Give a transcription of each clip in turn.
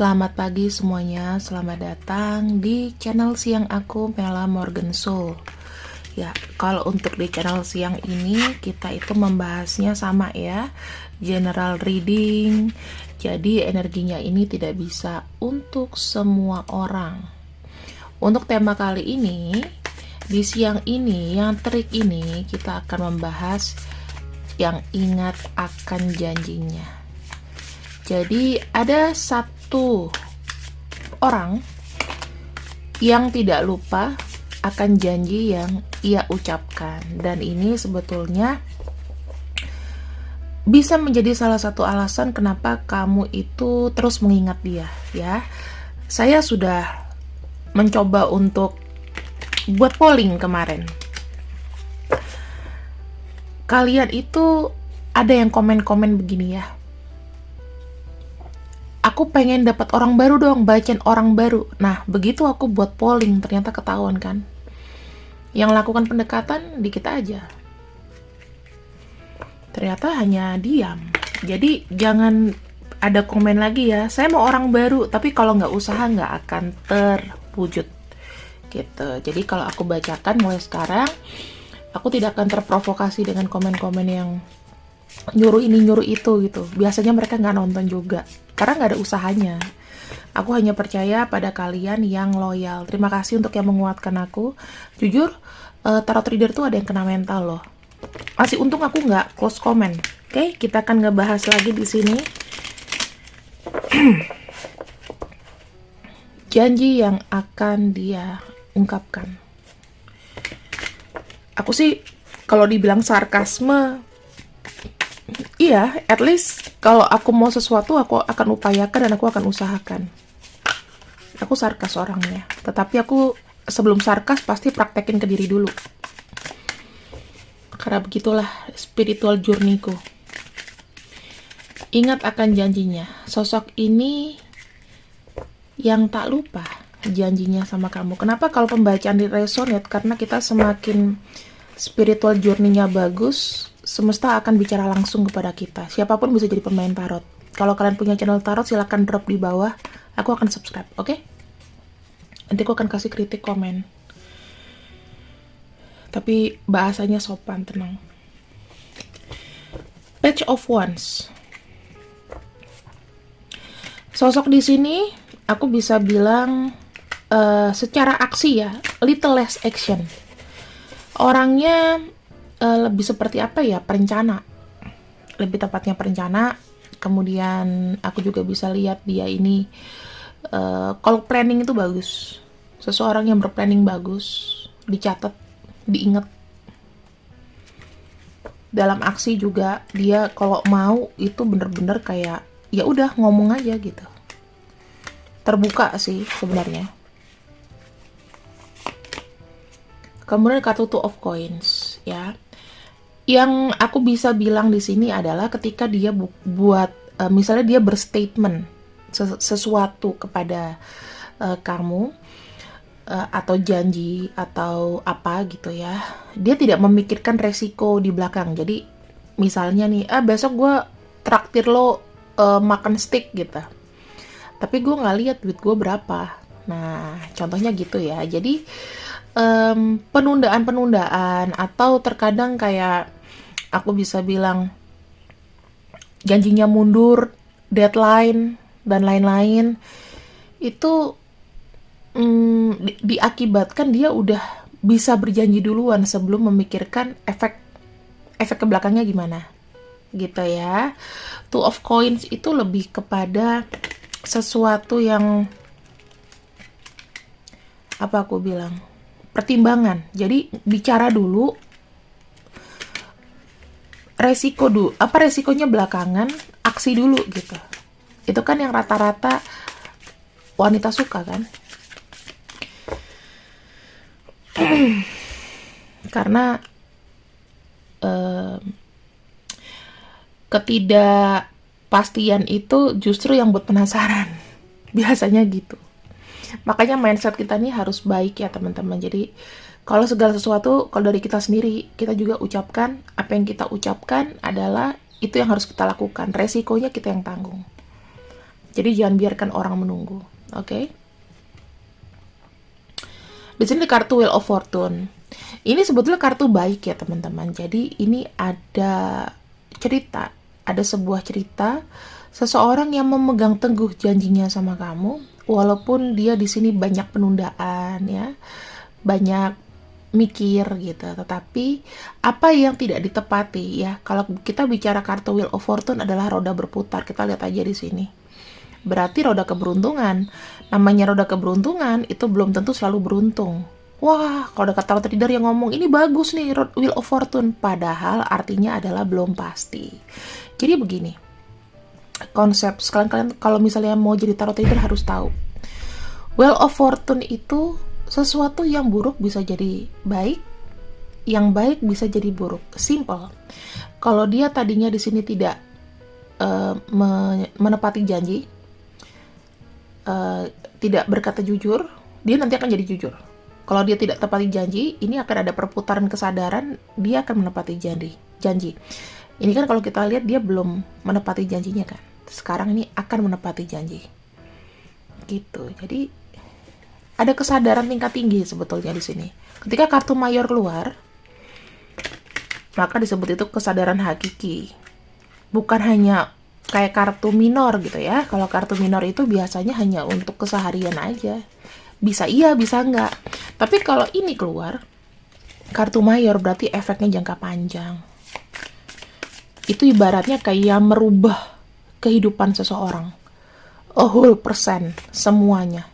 Selamat pagi semuanya, selamat datang di channel siang aku, Mela Morgan Soul. Ya, kalau untuk di channel siang ini kita itu membahasnya sama ya, general reading. Jadi energinya ini tidak bisa untuk semua orang. Untuk tema kali ini, di siang ini, yang trik ini kita akan membahas yang ingat akan janjinya. Jadi ada satu orang yang tidak lupa akan janji yang ia ucapkan, dan ini sebetulnya bisa menjadi salah satu alasan kenapa kamu itu terus mengingat dia ya. Saya sudah mencoba untuk buat polling kemarin. Kalian itu ada yang komen-komen begini ya, aku pengen dapat orang baru dong, bacain orang baru. Nah, begitu aku buat polling, ternyata ketahuan kan. Yang lakukan pendekatan dikit aja. Ternyata hanya diam. Jadi, jangan ada komen lagi ya, saya mau orang baru, tapi kalau nggak usaha nggak akan terwujud. Gitu. Jadi, kalau aku bacakan mulai sekarang, aku tidak akan terprovokasi dengan komen-komen yang nyuruh ini nyuruh itu gitu. Biasanya mereka nggak nonton juga karena nggak ada usahanya. Aku hanya percaya pada kalian yang loyal. Terima kasih untuk yang menguatkan aku. Jujur, tarot reader tuh ada yang kena mental loh. Masih untung aku nggak close comment. Oke, kita akan ngebahas lagi di sini. Janji yang akan dia ungkapkan. Aku sih kalau dibilang sarkasme, iya, at least kalau aku mau sesuatu aku akan upayakan dan aku akan usahakan. Aku sarkas orangnya, tetapi aku sebelum sarkas pasti praktekin ke diri dulu. Karena begitulah spiritual journey-ku. Ingat akan janjinya. Sosok ini yang tak lupa janjinya sama kamu. Kenapa kalau pembacaan di resonate? Karena kita semakin spiritual journey-nya bagus, semesta akan bicara langsung kepada kita. Siapapun bisa jadi pemain tarot. Kalau kalian punya channel tarot, silahkan drop di bawah. Aku akan subscribe, oke? Nanti aku akan kasih kritik, komen. Tapi bahasanya sopan, tenang. Page of Wands. Sosok di sini, aku bisa bilang secara aksi ya, little less action. Orangnya lebih seperti apa ya, perencana, lebih tepatnya perencana. Kemudian aku juga bisa lihat dia ini kalau planning itu bagus, seseorang yang berplanning bagus, dicatat, diingat. Dalam aksi juga dia kalau mau itu bener-bener kayak ya udah ngomong aja gitu, terbuka sih sebenarnya. Kemudian kartu Two of Coins ya. Yang aku bisa bilang di sini adalah ketika dia buat misalnya dia berstatement sesuatu kepada kamu atau janji atau apa gitu ya. Dia tidak memikirkan resiko di belakang. Jadi misalnya nih, besok gue traktir lo makan steak gitu. Tapi gue nggak lihat duit gue berapa. Nah, contohnya gitu ya. Jadi penundaan-penundaan atau terkadang kayak aku bisa bilang janjinya mundur, deadline dan lain-lain itu diakibatkan dia udah bisa berjanji duluan sebelum memikirkan efek ke belakangnya gimana gitu ya. Two of Coins itu lebih kepada sesuatu yang apa aku bilang, pertimbangan. Jadi bicara dulu, resiko dulu, apa resikonya belakangan, aksi dulu gitu. Itu kan yang rata-rata wanita suka kan. Karena ketidakpastian itu justru yang buat penasaran. Biasanya gitu. Makanya mindset kita nih harus baik ya teman-teman. Jadi kalau segala sesuatu, kalau dari kita sendiri, kita juga ucapkan, apa yang kita ucapkan adalah itu yang harus kita lakukan. Resikonya kita yang tanggung. Jadi jangan biarkan orang menunggu. Oke. Di sini kartu Wheel of Fortune. Ini sebetulnya kartu baik ya teman-teman. Jadi ini ada cerita, ada sebuah cerita seseorang yang memegang teguh janjinya sama kamu, walaupun dia di sini banyak penundaan ya, banyak mikir gitu. Tetapi apa yang tidak ditepati ya, kalau kita bicara kartu Wheel of Fortune adalah roda berputar. Kita lihat aja di sini. Berarti roda keberuntungan. Namanya roda keberuntungan itu belum tentu selalu beruntung. Wah, kalau ada kata trader yang ngomong ini bagus nih Wheel of Fortune, padahal artinya adalah belum pasti. Jadi begini, konsep kalian kalau misalnya mau jadi tarot trader harus tahu, Wheel of Fortune itu sesuatu yang buruk bisa jadi baik, yang baik bisa jadi buruk. Simple. Kalau dia tadinya di sini tidak menepati janji, tidak berkata jujur, dia nanti akan jadi jujur. Kalau dia tidak tepati janji, ini akan ada perputaran kesadaran, dia akan menepati janji. Ini kan kalau kita lihat dia belum menepati janjinya kan. Sekarang ini akan menepati janji. Gitu. Jadi ada kesadaran tingkat tinggi sebetulnya di sini. Ketika kartu mayor keluar, maka disebut itu kesadaran hakiki. Bukan hanya kayak kartu minor gitu ya. Kalau kartu minor itu biasanya hanya untuk keseharian aja. Bisa iya, bisa enggak. Tapi kalau ini keluar, kartu mayor berarti efeknya jangka panjang. Itu ibaratnya kayak merubah kehidupan seseorang. A whole percent, semuanya.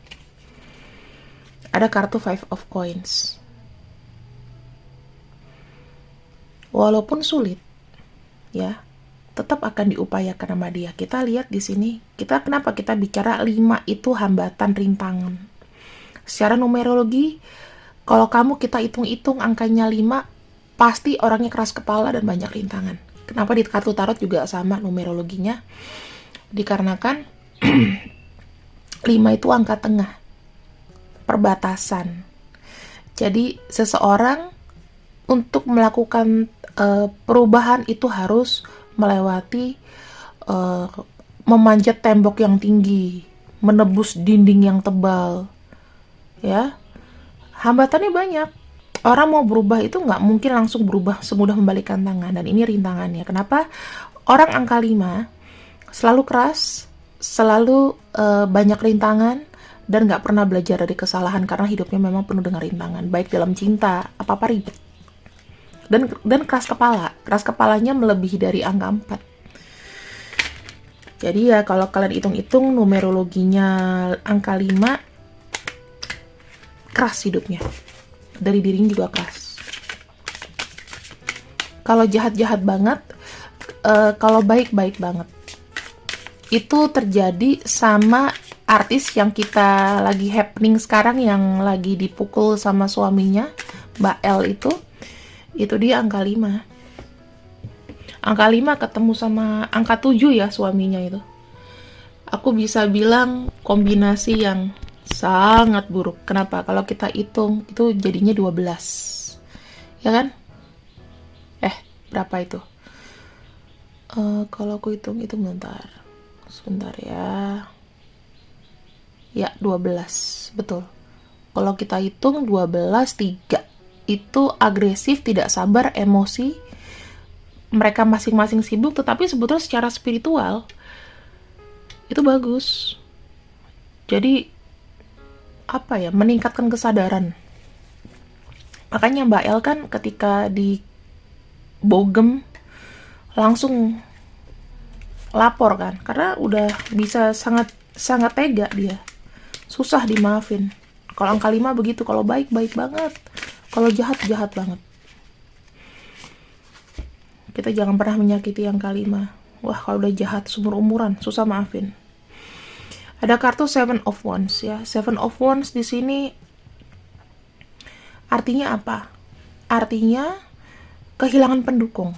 Ada kartu Five of Coins. Walaupun sulit, ya, tetap akan diupayakan sama dia. Kita lihat di sini, kenapa kita bicara 5 itu hambatan, rintangan. Secara numerologi, kalau kita hitung-hitung angkanya 5, pasti orangnya keras kepala dan banyak rintangan. Kenapa di kartu tarot juga sama numerologinya? Dikarenakan 5 itu angka tengah, perbatasan. Jadi seseorang untuk melakukan perubahan itu harus melewati memanjat tembok yang tinggi, menebus dinding yang tebal, ya. Hambatannya banyak. Orang mau berubah itu nggak mungkin langsung berubah semudah membalikan tangan, dan ini rintangannya. Kenapa? Orang angka 5 selalu keras, selalu banyak rintangan, dan nggak pernah belajar dari kesalahan karena hidupnya memang penuh dengan rintangan, baik dalam cinta, apa-apa ribet. Dan keras kepala. Keras kepalanya melebihi dari angka 4. Jadi ya kalau kalian hitung-hitung numerologinya angka 5, keras hidupnya. Dari dirinya juga keras. Kalau jahat-jahat banget, kalau baik-baik banget. Itu terjadi sama artis yang kita lagi happening sekarang, yang lagi dipukul sama suaminya, Mbak L itu dia angka 5. Angka 5 ketemu sama angka 7 ya suaminya itu. Aku bisa bilang kombinasi yang sangat buruk. Kenapa? Kalau kita hitung itu jadinya 12. Ya kan? Berapa itu? Kalau aku hitung itu sebentar ya. Ya, 12. Betul. Kalau kita hitung 12, 3. Itu agresif, tidak sabar, emosi. Mereka masing-masing sibuk, tetapi sebetulnya secara spiritual itu bagus. Jadi meningkatkan kesadaran. Makanya Mbak El kan ketika di bogem langsung lapor kan, karena udah bisa sangat tega dia. Susah dimaafin. Kalau angka 5 begitu, kalau baik banget. Kalau jahat banget. Kita jangan pernah menyakiti angka 5. Wah, kalau udah jahat seumur umuran, susah maafin. Ada kartu Seven of Wands ya. Seven of Wands di sini artinya apa? Artinya kehilangan pendukung.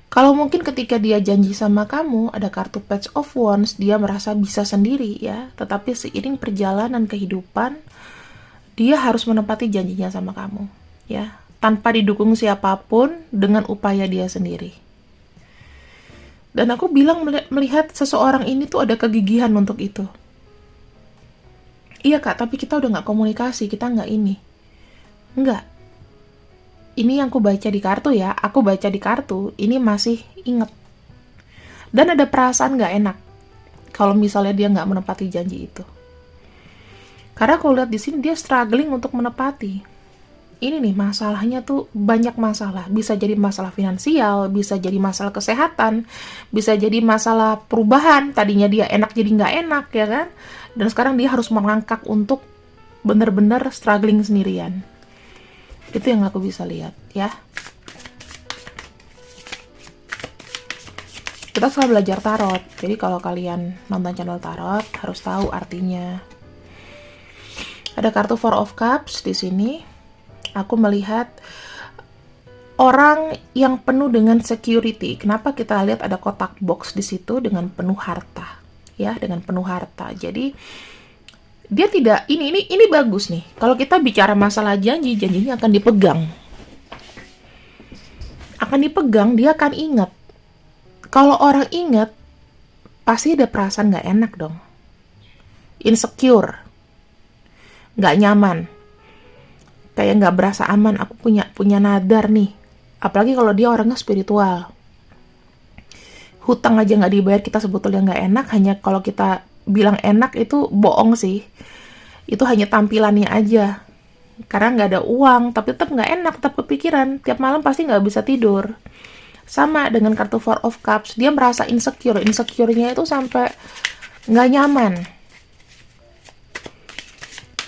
Kalau mungkin ketika dia janji sama kamu, ada kartu Page of Wands, dia merasa bisa sendiri ya. Tetapi seiring perjalanan kehidupan, dia harus menepati janjinya sama kamu ya. Tanpa didukung siapapun, dengan upaya dia sendiri. Dan aku bilang melihat seseorang ini tuh ada kegigihan untuk itu. Iya kak, tapi kita udah nggak komunikasi, kita nggak ini. Nggak. Ini yang aku baca di kartu ya, aku baca di kartu, ini masih inget. Dan ada perasaan nggak enak kalau misalnya dia nggak menepati janji itu. Karena aku lihat di sini dia struggling untuk menepati. Ini nih masalahnya tuh banyak masalah. Bisa jadi masalah finansial, bisa jadi masalah kesehatan, bisa jadi masalah perubahan. Tadinya dia enak jadi nggak enak ya kan. Dan sekarang dia harus merangkak untuk benar-benar struggling sendirian. Itu yang aku bisa lihat ya. Kita selalu belajar tarot. Jadi kalau kalian nonton channel tarot harus tahu artinya. Ada kartu Four of Cups di sini. Aku melihat orang yang penuh dengan security. Kenapa kita lihat ada kotak box di situ dengan penuh harta, ya, dengan penuh harta. Jadi dia tidak ini bagus nih. Kalau kita bicara masalah janji, janjinya akan dipegang. Akan dipegang, dia akan ingat. Kalau orang ingat, pasti ada perasaan nggak enak dong. Insecure. Nggak nyaman. Kayak nggak berasa aman, aku punya nadar nih. Apalagi kalau dia orangnya spiritual. Hutang aja nggak dibayar, kita sebetulnya nggak enak. Hanya kalau kita bilang enak itu bohong sih. Itu hanya tampilannya aja. Karena nggak ada uang, tapi tetap nggak enak, tetap kepikiran. Tiap malam pasti nggak bisa tidur. Sama dengan kartu Four of Cups, dia merasa insecure. Insecure-nya itu sampai nggak nyaman.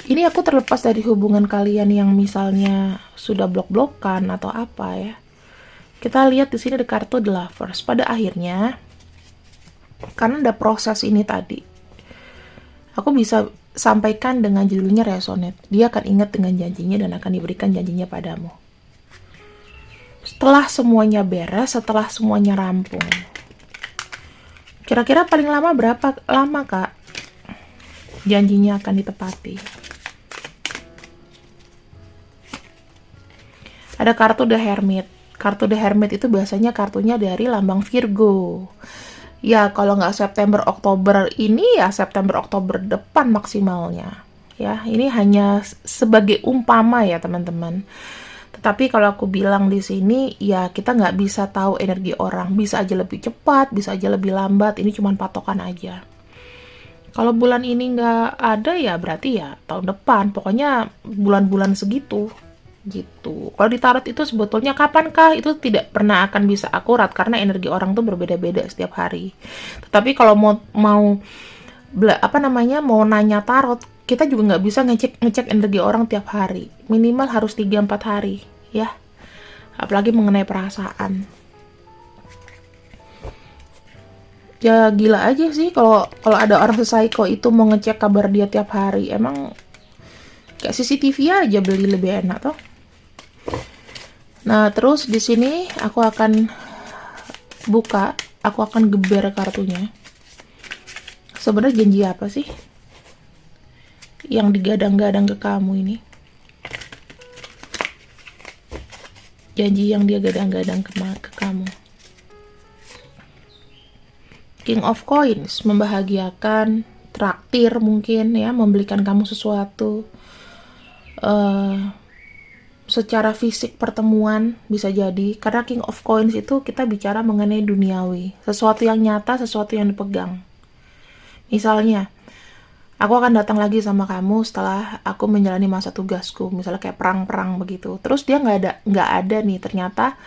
Ini aku terlepas dari hubungan kalian yang misalnya sudah blok-blokan atau apa ya. Kita lihat di sini ada kartu The Lovers. Pada akhirnya, karena ada proses ini tadi, aku bisa sampaikan dengan judulnya resonate. Dia akan ingat dengan janjinya dan akan diberikan janjinya padamu. Setelah semuanya beres, setelah semuanya rampung. Kira-kira paling lama berapa lama kak? Janjinya akan ditepati. Ada kartu The Hermit. Kartu The Hermit itu biasanya kartunya dari lambang Virgo. Ya, kalau nggak September, Oktober ini, ya September, Oktober depan maksimalnya. Ya, ini hanya sebagai umpama ya teman-teman. Tetapi kalau aku bilang di sini, ya kita nggak bisa tahu energi orang. Bisa aja lebih cepat, bisa aja lebih lambat. Ini cuma patokan aja. Kalau bulan ini nggak ada ya berarti ya tahun depan. Pokoknya bulan-bulan segitu. Gitu. Kalau di tarot itu sebetulnya kapankah itu tidak pernah akan bisa akurat karena energi orang tuh berbeda-beda setiap hari. Tetapi kalau mau nanya tarot, kita juga nggak bisa ngecek energi orang tiap hari. Minimal harus 3-4 hari, ya. Apalagi mengenai perasaan. Ya gila aja sih kalau ada orang psycho itu mau ngecek kabar dia tiap hari. Emang kayak CCTV aja beli lebih enak toh. Nah, terus di sini aku akan buka, aku akan geber kartunya. Sebenarnya janji apa sih yang digadang-gadang ke kamu ini? Janji yang dia gadang-gadang ke kamu. King of Coins, membahagiakan, traktir mungkin ya, membelikan kamu sesuatu. Secara fisik pertemuan bisa jadi, karena King of Coins itu kita bicara mengenai duniawi, sesuatu yang nyata, sesuatu yang dipegang. Misalnya, aku akan datang lagi sama kamu setelah aku menjalani masa tugasku, misalnya kayak perang-perang begitu. Terus dia nggak ada nih ternyata.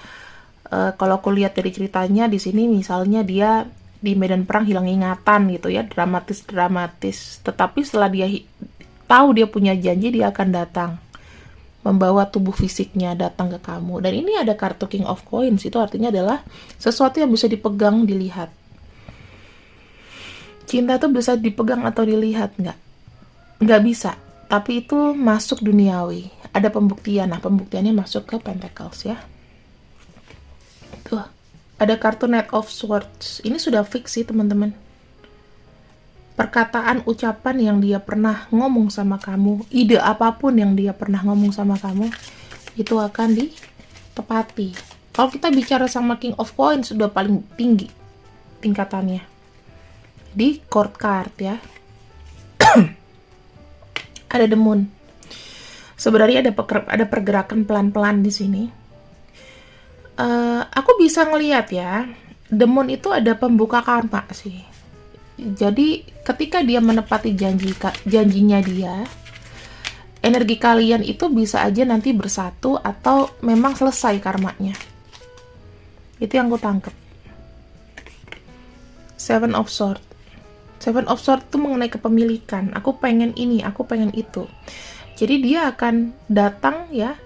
Kalau aku lihat dari ceritanya di sini, misalnya dia di medan perang hilang ingatan gitu ya, dramatis. Tetapi setelah dia tahu dia punya janji, dia akan datang. Membawa tubuh fisiknya datang ke kamu. Dan ini ada kartu King of Coins. Itu artinya adalah sesuatu yang bisa dipegang, dilihat. Cinta tuh bisa dipegang atau dilihat, nggak bisa. Tapi itu masuk duniawi. Ada pembuktian. Nah, pembuktiannya masuk ke Pentacles ya. Tuh, ada kartu Knight of Swords. Ini sudah fix sih teman-teman. Perkataan, ucapan yang dia pernah ngomong sama kamu, ide apapun yang dia pernah ngomong sama kamu, itu akan ditepati. Kalau kita bicara sama King of Coins sudah paling tinggi. tingkatannya di court card ya. Ada the moon. Sebenarnya ada pergerakan pelan-pelan di sini. Aku bisa ngelihat ya, the moon itu ada pembuka karma sih. Jadi ketika dia menepati janjinya dia, energi kalian itu bisa aja nanti bersatu atau memang selesai karmanya. Itu yang aku tangkep. Seven of Swords. Seven of Swords itu mengenai kepemilikan. Aku pengen ini, aku pengen itu. Jadi dia akan datang ya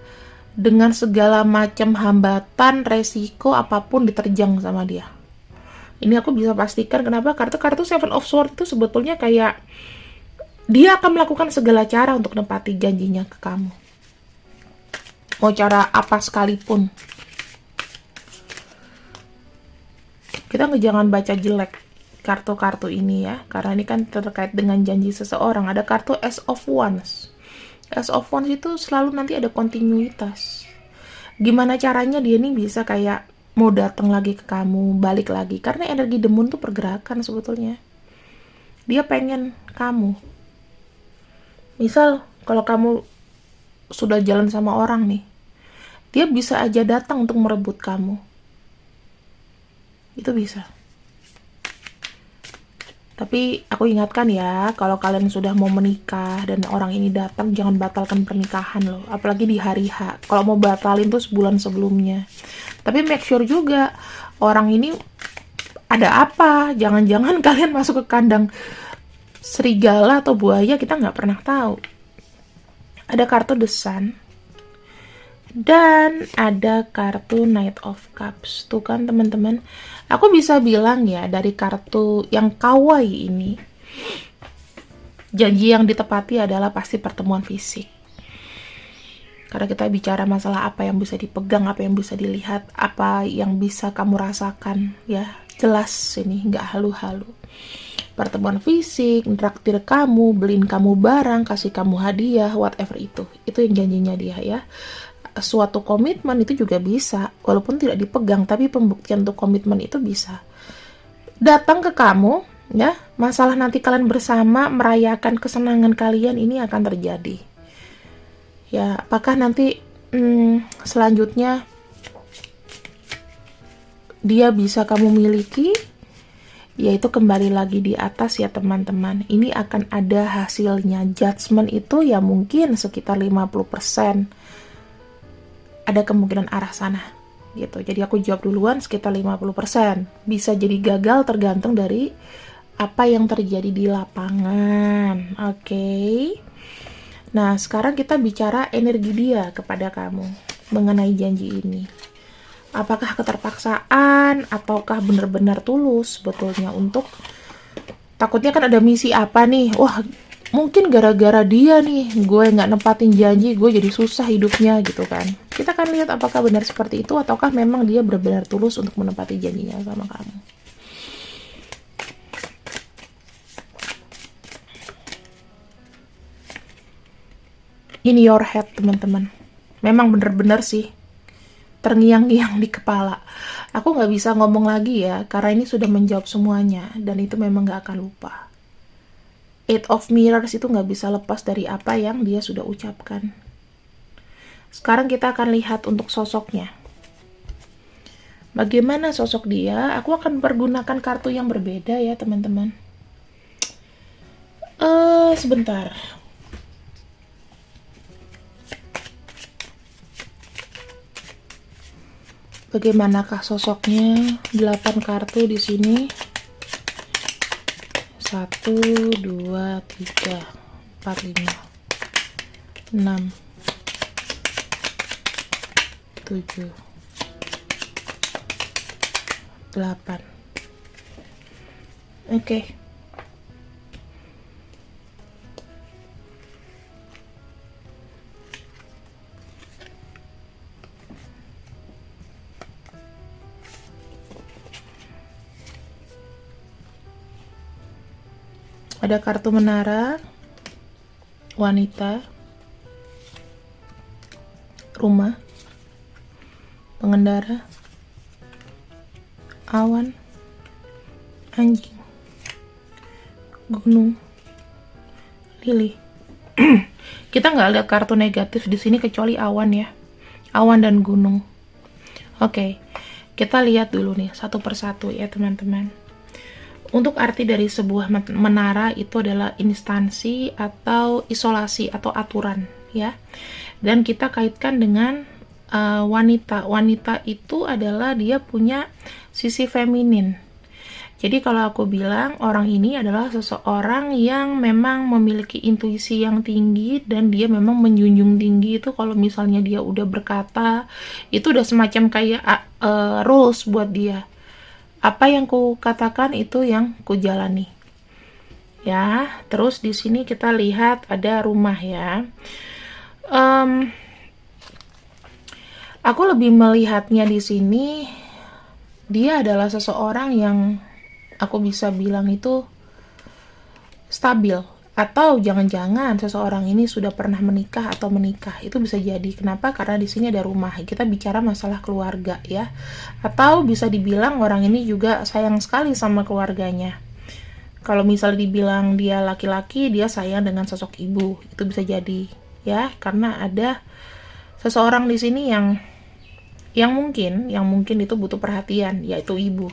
dengan segala macam hambatan, resiko apapun diterjang sama dia. Ini aku bisa pastikan kenapa kartu Seven of Swords itu sebetulnya kayak dia akan melakukan segala cara untuk menepati janjinya ke kamu. Mau cara apa sekalipun. Kita jangan baca jelek kartu-kartu ini ya, karena ini kan terkait dengan janji seseorang. Ada kartu Ace of Wands. Ace of Wands itu selalu nanti ada kontinuitas. Gimana caranya dia nih bisa kayak mau datang lagi ke kamu, balik lagi. Karena energi the moon tuh pergerakan sebetulnya. Dia pengen kamu. Misal, kalau kamu sudah jalan sama orang nih, dia bisa aja datang untuk merebut kamu. Itu bisa. Tapi aku ingatkan ya, kalau kalian sudah mau menikah dan orang ini datang, jangan batalkan pernikahan loh. Apalagi di hari H. Kalau mau batalin tuh sebulan sebelumnya. Tapi make sure juga, orang ini ada apa. Jangan-jangan kalian masuk ke kandang serigala atau buaya, kita nggak pernah tahu. Ada kartu The Sun. Dan ada kartu Knight of Cups. Tuh kan teman-teman. Aku bisa bilang ya, dari kartu yang kawaii ini, janji yang ditepati adalah pasti pertemuan fisik. Karena kita bicara masalah apa yang bisa dipegang, apa yang bisa dilihat, apa yang bisa kamu rasakan. Ya, jelas ini, nggak halu-halu. Pertemuan fisik, traktir kamu, beliin kamu barang, kasih kamu hadiah, whatever itu. Itu yang janjinya dia ya. Suatu komitmen itu juga bisa, walaupun tidak dipegang, tapi pembuktian untuk komitmen itu bisa datang ke kamu ya. Masalah nanti kalian bersama merayakan kesenangan kalian ini akan terjadi ya. Apakah nanti selanjutnya dia bisa kamu miliki, yaitu kembali lagi di atas ya teman-teman. Ini akan ada hasilnya. Judgment itu ya mungkin sekitar 50%. Ada kemungkinan arah sana gitu. Jadi aku jawab duluan sekitar 50%. Bisa jadi gagal tergantung dari apa yang terjadi di lapangan. Oke. Nah, sekarang kita bicara energi dia kepada kamu mengenai janji ini. Apakah keterpaksaan ataukah benar-benar tulus sebetulnya untuk, takutnya kan ada misi apa nih. Wah, mungkin gara-gara dia nih, gue nggak nempatin janji, gue jadi susah hidupnya gitu kan. Kita akan lihat apakah benar seperti itu, ataukah memang dia benar-benar tulus untuk menepati janjinya sama kamu. In your head teman-teman. Memang benar-benar sih terngiang-ngiang di kepala. Aku nggak bisa ngomong lagi ya, karena ini sudah menjawab semuanya, dan itu memang nggak akan lupa. Eight of Mirrors itu nggak bisa lepas dari apa yang dia sudah ucapkan. Sekarang kita akan lihat untuk sosoknya. Bagaimana sosok dia? Aku akan pergunakan kartu yang berbeda ya teman-teman. Sebentar. Bagaimanakah sosoknya? 8 kartu di sini. 1, 2, 3, 4, 5, 6, 7, 8. Oke. Ada kartu menara, wanita, rumah, pengendara, awan, anjing, gunung, lili. Kita nggak lihat kartu negatif di sini kecuali awan ya, awan dan gunung. Oke, kita lihat dulu nih satu persatu ya teman-teman. Untuk arti dari sebuah menara itu adalah instansi atau isolasi atau aturan ya. Dan kita kaitkan dengan wanita. Wanita itu adalah dia punya sisi feminin. Jadi kalau aku bilang orang ini adalah seseorang yang memang memiliki intuisi yang tinggi dan dia memang menjunjung tinggi itu kalau misalnya dia udah berkata, itu udah semacam kayak rules buat dia. Apa yang ku katakan itu yang ku jalani. Ya, terus di sini kita lihat ada rumah ya. Aku lebih melihatnya di sini dia adalah seseorang yang aku bisa bilang itu stabil, atau jangan-jangan seseorang ini sudah pernah menikah atau menikah. Itu bisa jadi. Kenapa? Karena di sini ada rumah. Kita bicara masalah keluarga ya. Atau bisa dibilang orang ini juga sayang sekali sama keluarganya. Kalau misalnya dibilang dia laki-laki, dia sayang dengan sosok ibu. Itu bisa jadi ya, karena ada seseorang di sini yang mungkin itu butuh perhatian, yaitu ibu.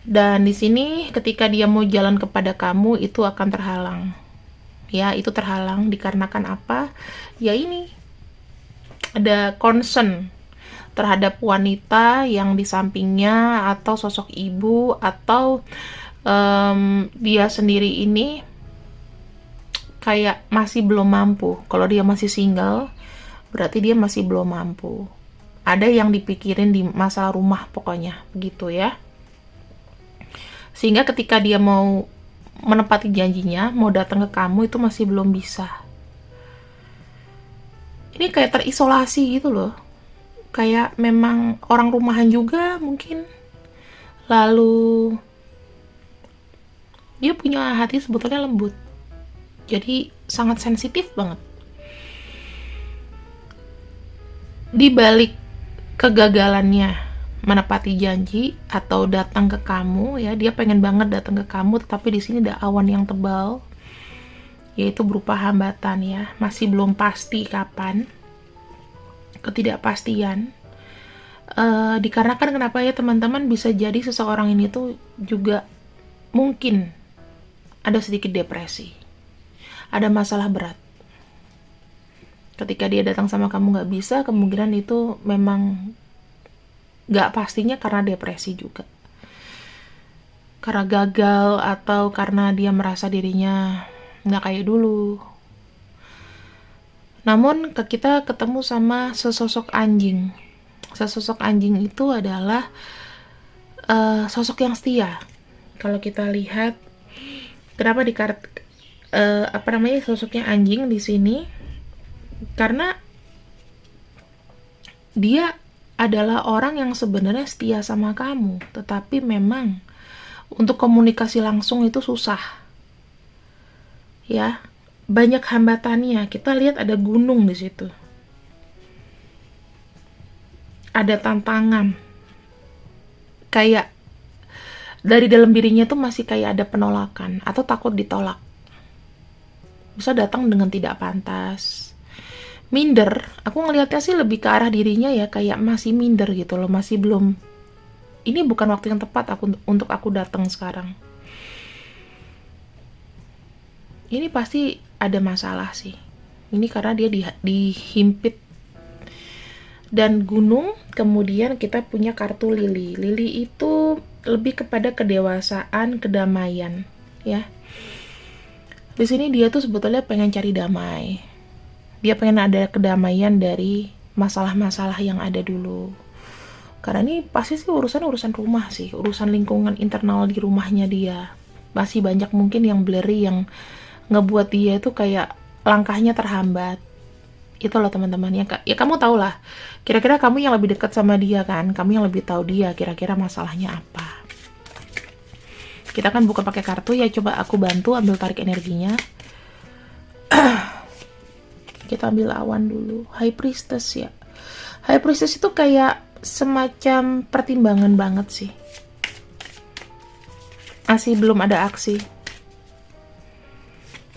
Dan di sini ketika dia mau jalan kepada kamu itu akan terhalang. Ya, itu terhalang dikarenakan apa? Ya ini ada concern terhadap wanita yang di sampingnya atau sosok ibu atau dia sendiri ini kayak masih belum mampu. Kalau dia masih single, berarti dia masih belum mampu. Ada yang dipikirin di masalah rumah pokoknya, begitu ya. Sehingga ketika dia mau menepati janjinya, mau datang ke kamu itu masih belum bisa. Ini kayak terisolasi gitu loh. Kayak memang orang rumahan juga mungkin. Lalu dia punya hati sebetulnya lembut. Jadi sangat sensitif banget. Di balik kegagalannya menepati janji atau datang ke kamu ya, dia pengen banget datang ke kamu, tetapi di sini ada awan yang tebal, yaitu berupa hambatan ya, masih belum pasti kapan, ketidakpastian. Dikarenakan kenapa ya teman-teman, bisa jadi seseorang ini tuh juga mungkin ada sedikit depresi, ada masalah berat. Ketika dia datang sama kamu nggak bisa, kemungkinan itu memang gak pastinya karena depresi juga, karena gagal atau karena dia merasa dirinya gak kayak dulu. Namun kita ketemu sama sesosok anjing. Sesosok anjing itu adalah sosok yang setia. Kalau kita lihat kenapa sosoknya anjing di sini, karena dia adalah orang yang sebenarnya setia sama kamu, tetapi memang untuk komunikasi langsung itu susah. Ya, banyak hambatannya. Kita lihat ada gunung di situ. Ada tantangan. Kayak dari dalam dirinya tuh masih kayak ada penolakan atau takut ditolak. Bisa datang dengan tidak pantas. Minder, aku ngelihatnya sih lebih ke arah dirinya ya, kayak masih minder gitu loh, masih belum, ini bukan waktu yang tepat untuk aku datang sekarang. Ini pasti ada masalah sih. Ini karena dia dihimpit. Dan gunung, kemudian kita punya kartu lili. Lili itu lebih kepada kedewasaan, kedamaian, ya. Di sini dia tuh sebetulnya pengen cari damai. Dia pengen ada kedamaian dari masalah-masalah yang ada dulu. Karena ini pasti sih urusan rumah sih, urusan lingkungan internal di rumahnya dia. Masih banyak mungkin yang blurry yang ngebuat dia itu kayak langkahnya terhambat. Itu loh teman-teman ya kamu tau lah. Kira-kira kamu yang lebih dekat sama dia kan, kamu yang lebih tahu dia kira-kira masalahnya apa. Kita kan bukan pakai kartu ya, coba aku bantu ambil tarik energinya. Kita ambil awan dulu. High Priestess ya. High Priestess itu kayak semacam pertimbangan banget sih. Masih belum ada aksi.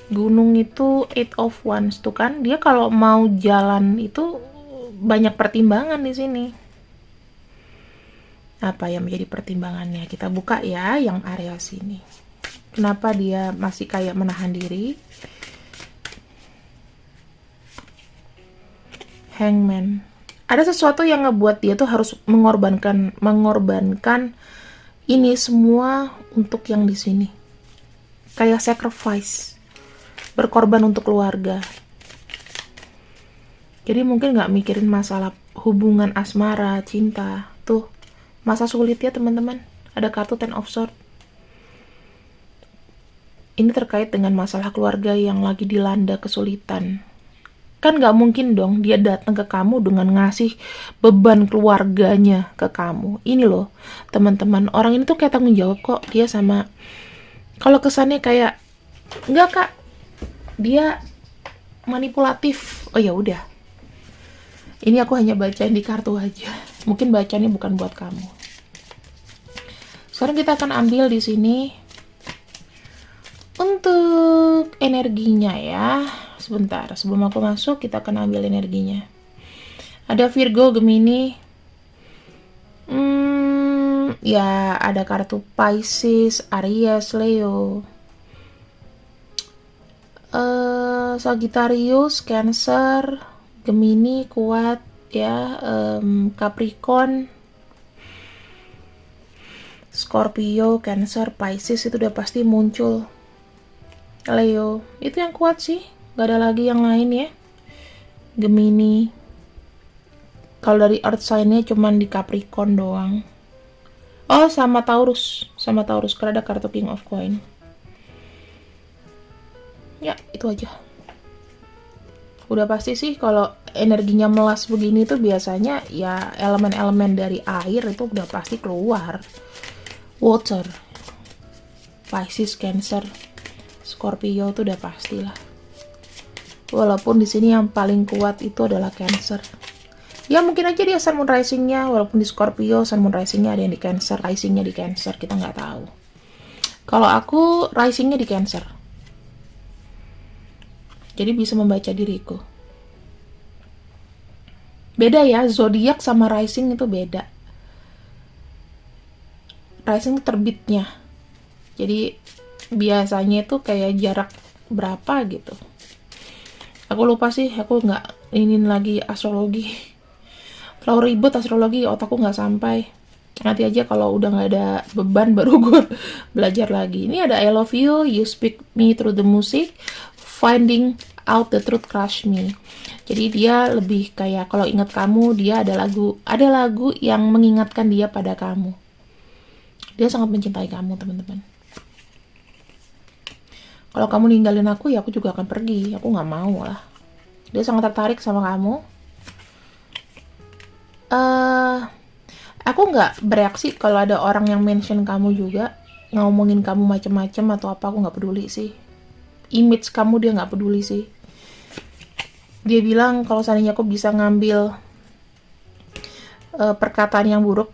Gunung itu 8 of Wands tuh kan, dia kalau mau jalan itu banyak pertimbangan di sini. Apa yang menjadi pertimbangannya? Kita buka ya yang area sini. Kenapa dia masih kayak menahan diri? Hangman. Ada sesuatu yang ngebuat dia tuh harus mengorbankan ini semua untuk yang di sini. Kayak sacrifice. Berkorban untuk keluarga. Jadi mungkin nggak mikirin masalah hubungan asmara, cinta. Tuh, masa sulit ya teman-teman. Ada kartu Ten of Swords. Ini terkait dengan masalah keluarga yang lagi dilanda kesulitan. Kan nggak mungkin dong dia datang ke kamu dengan ngasih beban keluarganya ke kamu. Ini loh, teman-teman, orang ini tuh kayak tanggung jawab kok. Dia sama, kalau kesannya kayak, nggak kak, dia manipulatif. Oh ya udah. Ini aku hanya bacain di kartu aja. Mungkin bacanya bukan buat kamu. Sekarang kita akan ambil di sini untuk energinya ya. Sebentar, sebelum aku masuk kita akan ambil energinya. Ada Virgo, Gemini. Ya ada kartu Pisces, Aries, Leo. Sagittarius, Cancer, Gemini kuat ya, Capricorn, Scorpio, Cancer, Pisces itu udah pasti muncul. Leo itu yang kuat sih, gak ada lagi yang lain ya. Gemini, kalau dari earth sign-nya cuman di Capricorn doang. Oh sama Taurus karena ada kartu King of Coin. Ya itu aja. Udah pasti sih kalau energinya melas begini tuh biasanya ya elemen-elemen dari air itu udah pasti keluar. Water, Pisces, Cancer, Scorpio tuh udah pastilah. Walaupun di sini yang paling kuat itu adalah Cancer. Ya mungkin aja dia Sun Moon Rising-nya, walaupun di Scorpio Sun Moon Rising-nya ada yang di Cancer, Rising-nya di Cancer, kita nggak tahu. Kalau aku Rising-nya di Cancer. Jadi bisa membaca diriku. Beda ya, zodiak sama rising itu beda. Rising itu terbitnya. Jadi biasanya itu kayak jarak berapa gitu. Aku lupa sih, aku nggak ingin lagi astrologi. Terlalu ribet astrologi, otakku nggak sampai. Nanti aja kalau udah nggak ada beban baru gue belajar lagi. Ini ada I love you, you speak me through the music, finding out the truth crush me. Jadi dia lebih kayak kalau ingat kamu, dia ada lagu yang mengingatkan dia pada kamu. Dia sangat mencintai kamu, teman-teman. Kalau kamu ninggalin aku, ya aku juga akan pergi. Aku nggak mau lah. Dia sangat tertarik sama kamu. Aku nggak bereaksi kalau ada orang yang mention kamu juga, ngomongin kamu macem-macem atau apa, aku nggak peduli sih. Image kamu dia nggak peduli sih. Dia bilang kalau seandainya aku bisa ngambil perkataan yang buruk,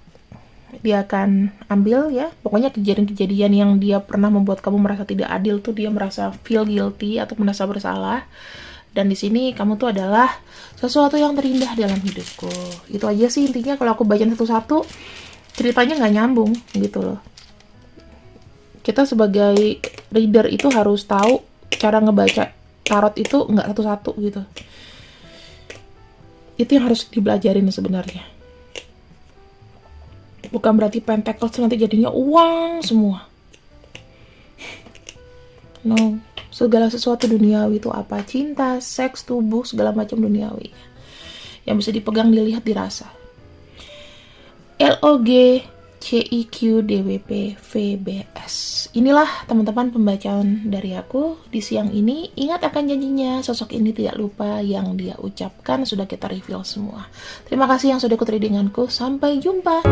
dia akan ambil ya. Pokoknya kejadian-kejadian yang dia pernah membuat kamu merasa tidak adil tuh dia merasa feel guilty atau merasa bersalah. Dan di sini kamu tuh adalah sesuatu yang terindah dalam hidupku. Itu aja sih intinya. Kalau aku bacain satu-satu, ceritanya nggak nyambung gitu loh. Kita sebagai reader itu harus tahu cara ngebaca tarot itu nggak satu-satu gitu. Itu yang harus dibelajarin sebenarnya. Bukan berarti pentacles nanti jadinya uang semua. No. Segala sesuatu duniawi itu apa? Cinta, seks, tubuh, segala macam duniawi. Yang bisa dipegang, dilihat, dirasa. LOGCIQDWP-VBS. Inilah teman-teman pembacaan dari aku di siang ini. Ingat akan janjinya, sosok ini tidak lupa yang dia ucapkan. Sudah kita reveal semua. Terima kasih yang sudah ikut readinganku. Sampai jumpa.